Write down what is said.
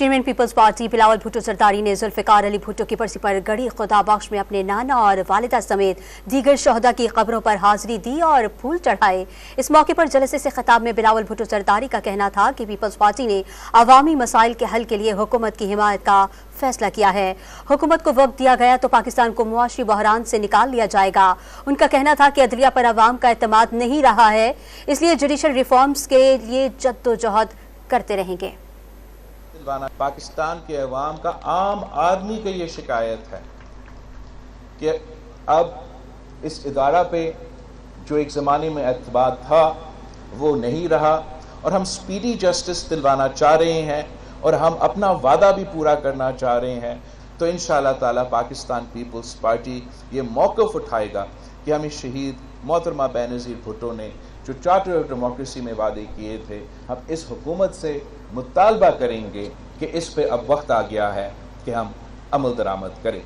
Chairman Peoples Party Bilawal Bhutto Zardari ने जुल्फिकार अली भुट्टो की बरसी पर गढ़ी खुदा बख्श में अपने नाना और वालिदा समेत दीगर शहदा की कब्रों पर हाजिरी दी और फूल चढ़ाए। इस मौके पर जलसे से खिताब में बिलावल भुट्टो जरदारी का कहना था कि पीपल्स पार्टी ने अवामी मसाइल के हल के लिए हुकूमत की हिमायत का फैसला किया है। हुकूमत को वक्त दिया गया तो पाकिस्तान को मुआशी बहरान से निकाल लिया जाएगा। उनका कहना था कि अदलिया पर अवाम का एतमाद नहीं रहा है, इसलिए जुडिशल रिफॉर्म्स के लिए जद्दोजहद करते रहेंगे। पाकिस्तान के अवाम का, आम आदमी की ये शिकायत है कि अब इस इदारा पे जो एक ज़माने में एतबार था वो नहीं रहा और हम स्पीडी जस्टिस दिलवाना चाह रहे हैं और हम अपना वादा भी पूरा करना चाह रहे हैं। तो इंशाअल्लाह ताला पाकिस्तान पीपल्स पार्टी ये मौक़िफ़ उठाएगा कि हमें शहीद मोहतरमा बेनज़ीर भुट्टो ने जो चार्टर ऑफ डेमोक्रेसी में वादे किए थे, हम इस हुकूमत से मुतालबा करेंगे कि इस पे अब वक्त आ गया है कि हम अमल दरामद करें।